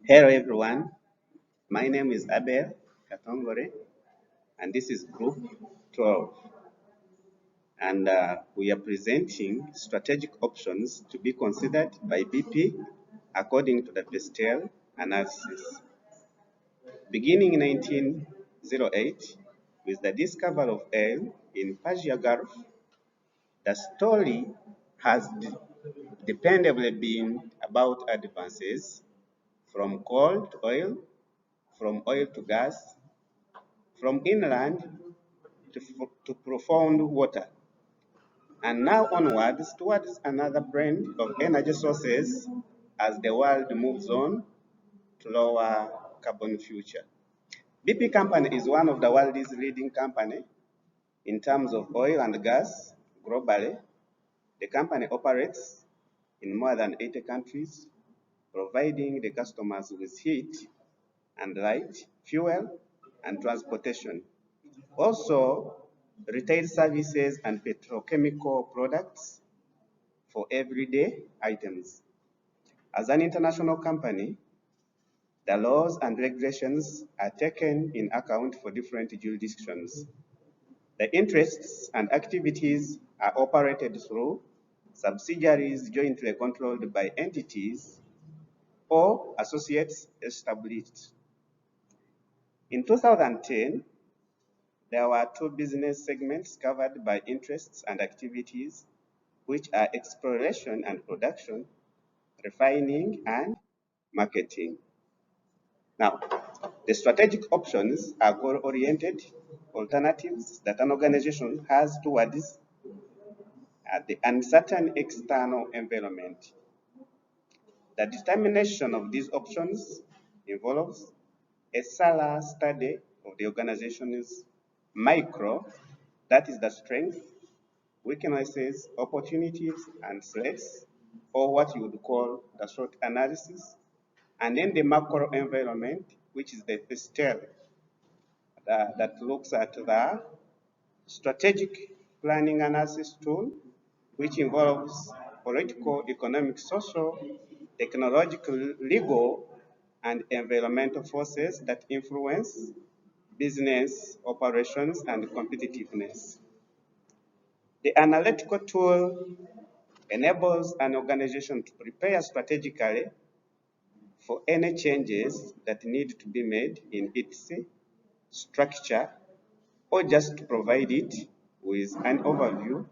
Hello everyone, my name is Abel Katongore and this is Group 12 and we are presenting strategic options to be considered by BP according to the Pestel analysis. Beginning in 1908 with the discovery of oil in Persia Gulf, the story has dependably been about advances from coal to oil, from oil to gas, from inland to profound water, and now onwards towards another blend of energy sources as the world moves on to lower carbon future. BP Company is one of the world's leading company in terms of oil and gas globally. The company operates in more than 80 countries, providing the customers with heat and light, fuel, and transportation. Also, retail services and petrochemical products for everyday items. As an international company, the laws and regulations are taken in account for different jurisdictions. The interests and activities are operated through subsidiaries jointly controlled by entities or associates established. In 2010, there were two business segments covered by interests and activities, which are exploration and production, refining and marketing. Now, the strategic options are goal-oriented alternatives that an organization has towards the uncertain external environment. The determination of these options involves a thorough study of the organization's micro, that is the strength, weaknesses, opportunities, and threats, or what you would call the SWOT analysis, and then the macro environment, which is the PESTEL, that looks at the strategic planning analysis tool, which involves political, economic, social, technological, legal, and environmental forces that influence business operations and competitiveness. The analytical tool enables an organization to prepare strategically for any changes that need to be made in its structure, or just to provide it with an overview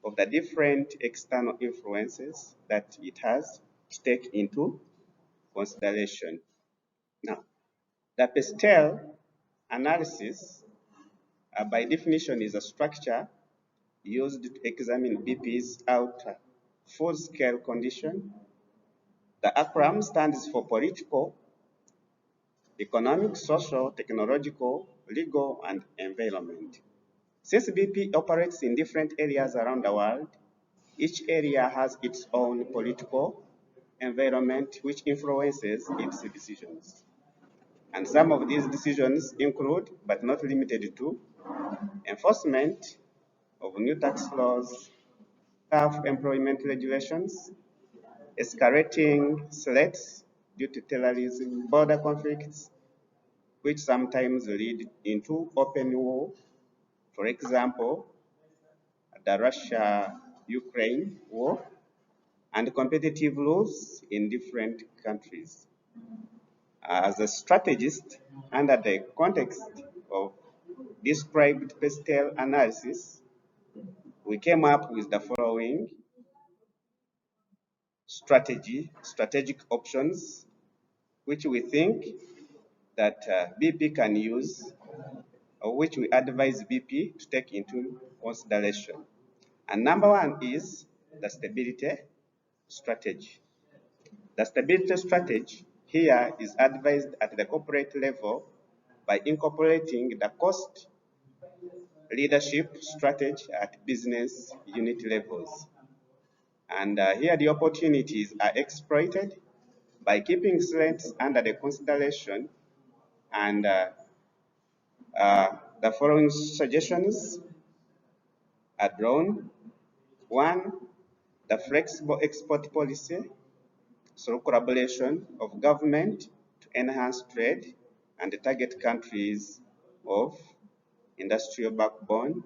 of the different external influences that it has to take into consideration. Now, the PESTEL analysis, by definition, is a structure used to examine BP's outer full-scale condition. The acronym stands for political, economic, social, technological, legal, and environment. Since BP operates in different areas around the world, each area has its own political environment which influences its decisions. And some of these decisions include, but not limited to, enforcement of new tax laws, tough employment regulations, escalating threats due to terrorism, border conflicts, which sometimes lead into open war. For example, the Russia-Ukraine war, and competitive laws in different countries. As a strategist, under the context of described PESTEL analysis, we came up with the following strategic options, which we think that BP can use, or which we advise BP to take into consideration. And number one is the stability strategy. The stability strategy here is advised at the corporate level by incorporating the cost leadership strategy at business unit levels. And here the opportunities are exploited by keeping strengths under the consideration, and the following suggestions are drawn. One, the flexible export policy through collaboration of government, enhance trade and target countries of industrial backbone.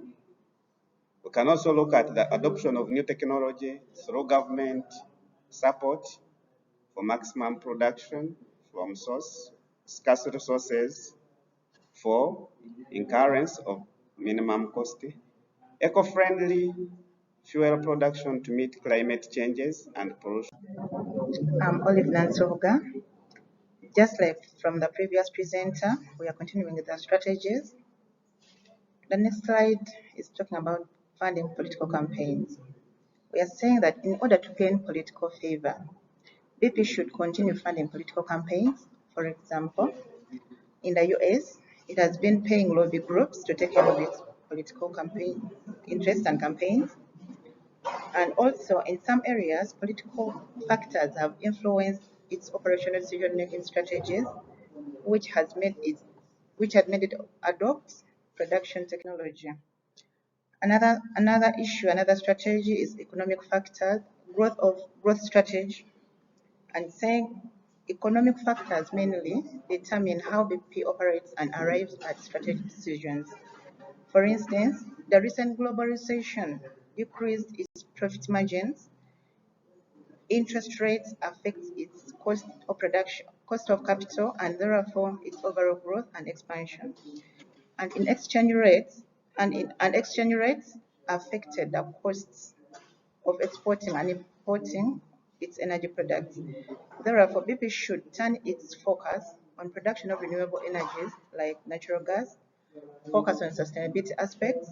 We can also look at the adoption of new technology through government support for maximum production from scarce resources, for incurrence of minimum cost, eco-friendly fuel production to meet climate changes and pollution. I'm Olive Nansoga. Just like from the previous presenter, we are continuing with the strategies. The next slide is talking about funding political campaigns. We are saying that in order to gain political favor, BP should continue funding political campaigns. For example, in the US, it has been paying lobby groups to take care of its political campaign interests and campaigns. And also, in some areas, political factors have influenced its operational decision-making strategies, which had made it adopt production technology. Another strategy is economic factors, growth strategy, and saying economic factors mainly determine how BP operates and arrives at strategic decisions. For instance, the recent global recession decreased its profit margins. Interest rates affect its cost of production, cost of capital, and therefore its overall growth and expansion. And exchange rates affected the costs of exporting and importing its energy products. Therefore, BP should turn its focus on production of renewable energies like natural gas, focus on sustainability aspects,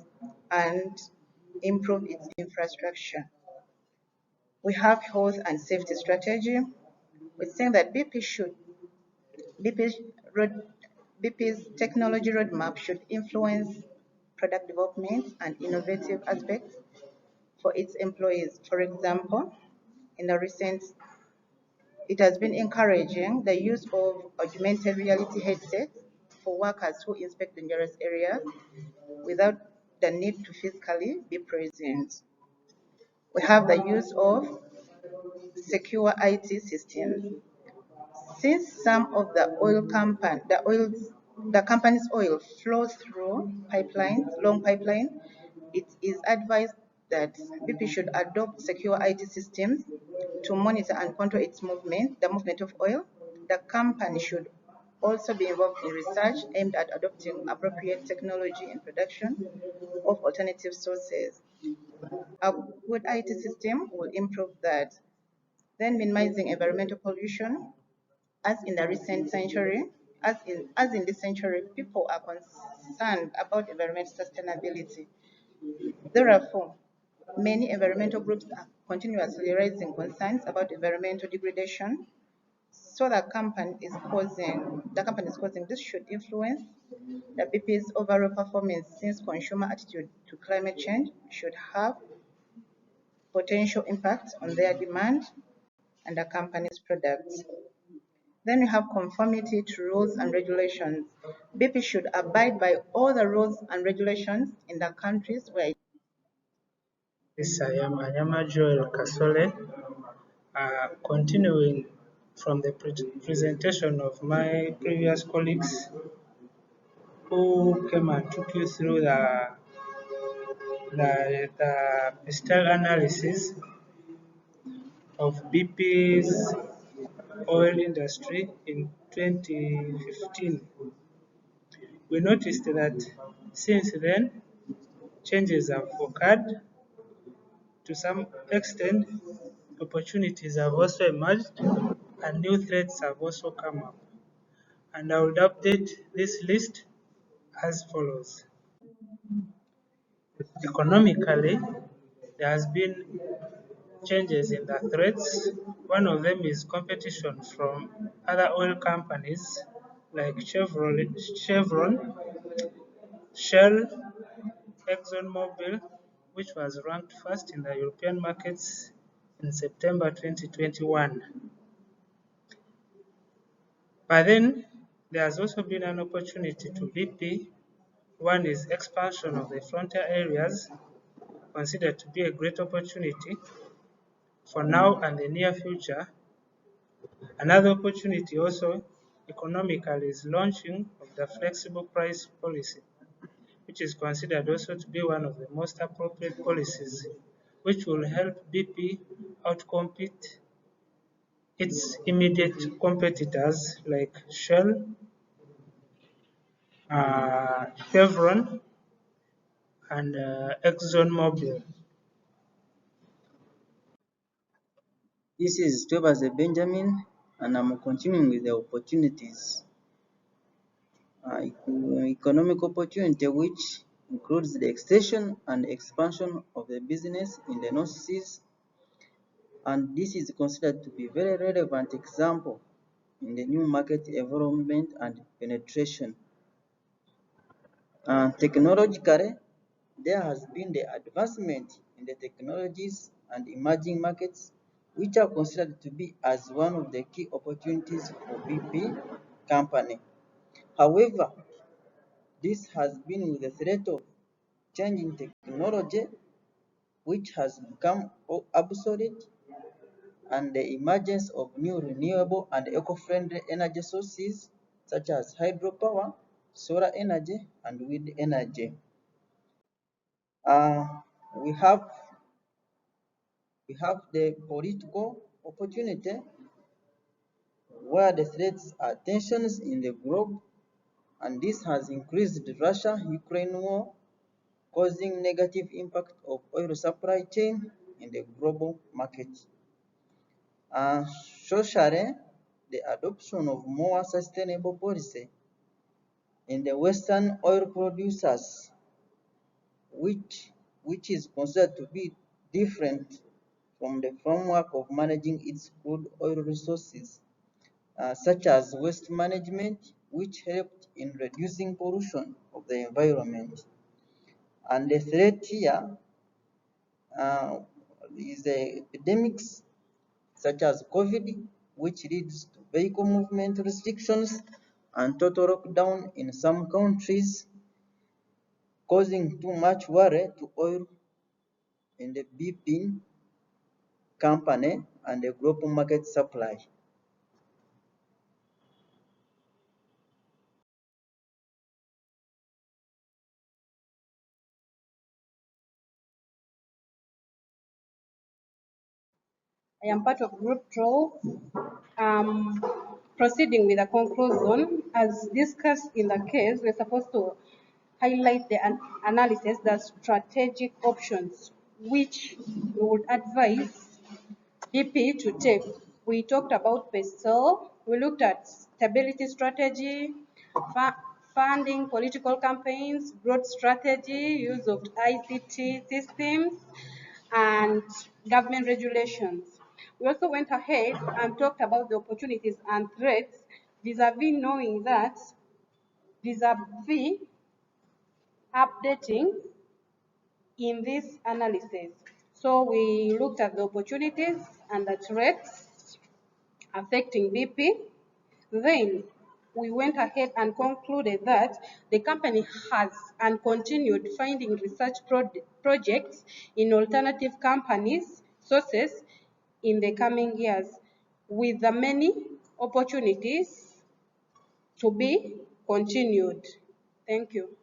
and improve its infrastructure. We have health and safety strategy. We're saying that BP's technology roadmap should influence product development and innovative aspects for its employees. For example, it has been encouraging the use of augmented reality headsets for workers who inspect dangerous areas without the need to physically be present. We have the use of secure IT systems. Since some of the company's oil flows through long pipeline, it is advised that BP should adopt secure IT systems to monitor and control the movement of oil. The company should also be involved in research aimed at adopting appropriate technology in production of alternative sources. A good IT system will improve that. Then minimizing environmental pollution. As in this century, people are concerned about environmental sustainability. Therefore, many environmental groups are continuously raising concerns about environmental degradation. So the company is causing this should influence the BP's overall performance, since consumer attitude to climate change should have potential impact on their demand and the company's products. Then we have conformity to rules and regulations. BP should abide by all the rules and regulations in the countries where. Yes, I am Anyama Joel Kasole. Continuing from the presentation of my previous colleagues who came and took you through the style analysis of BP's oil industry in 2015. We noticed that since then, changes have occurred. To some extent, opportunities have also emerged and new threats have also come up. And I would update this list as follows. Economically, there has been changes in the threats. One of them is competition from other oil companies like Chevron, Shell, ExxonMobil, which was ranked first in the European markets in September 2021. But then there has also been an opportunity to BP. One is expansion of the frontier areas, considered to be a great opportunity for now and the near future. Another opportunity also economical is launching of the flexible price policy, which is considered also to be one of the most appropriate policies, which will help BP outcompete its immediate competitors like Shell, Chevron, and ExxonMobil. This is Thomas Benjamin, and I'm continuing with the opportunities. Economic opportunity, which includes the extension and expansion of the business in the North Seas, and this is considered to be a very relevant example in the new market environment and penetration. Technologically, there has been the advancement in the technologies and emerging markets, which are considered to be as one of the key opportunities for BP company. However, this has been with the threat of changing technology, which has become obsolete, and the emergence of new renewable and eco-friendly energy sources such as hydropower, solar energy, and wind energy. Uh, we have the political opportunity, where the threats are tensions in the globe, and this has increased the Russia-Ukraine war, causing negative impact of oil supply chain in the global market. Socially, the adoption of more sustainable policy in the Western oil producers, which is considered to be different from the framework of managing its crude oil resources, such as waste management, which helped in reducing pollution of the environment. And the threat here is the epidemics such as COVID, which leads to vehicle movement restrictions and total lockdown in some countries, causing too much worry to oil in the BP company and the global market supply. I am part of Group 12. Proceeding with the conclusion, as discussed in the case, we're supposed to highlight the analysis, the strategic options, which we would advise BP to take. We talked about PESEL, we looked at stability strategy, funding political campaigns, growth strategy, use of ICT systems, and government regulations. We also went ahead and talked about the opportunities and threats vis-a-vis knowing that vis-a-vis updating in this analysis. So we looked at the opportunities and the threats affecting BP. Then we went ahead and concluded that the company has and continued finding research projects in alternative companies sources in the coming years, with the many opportunities to be continued. Thank you.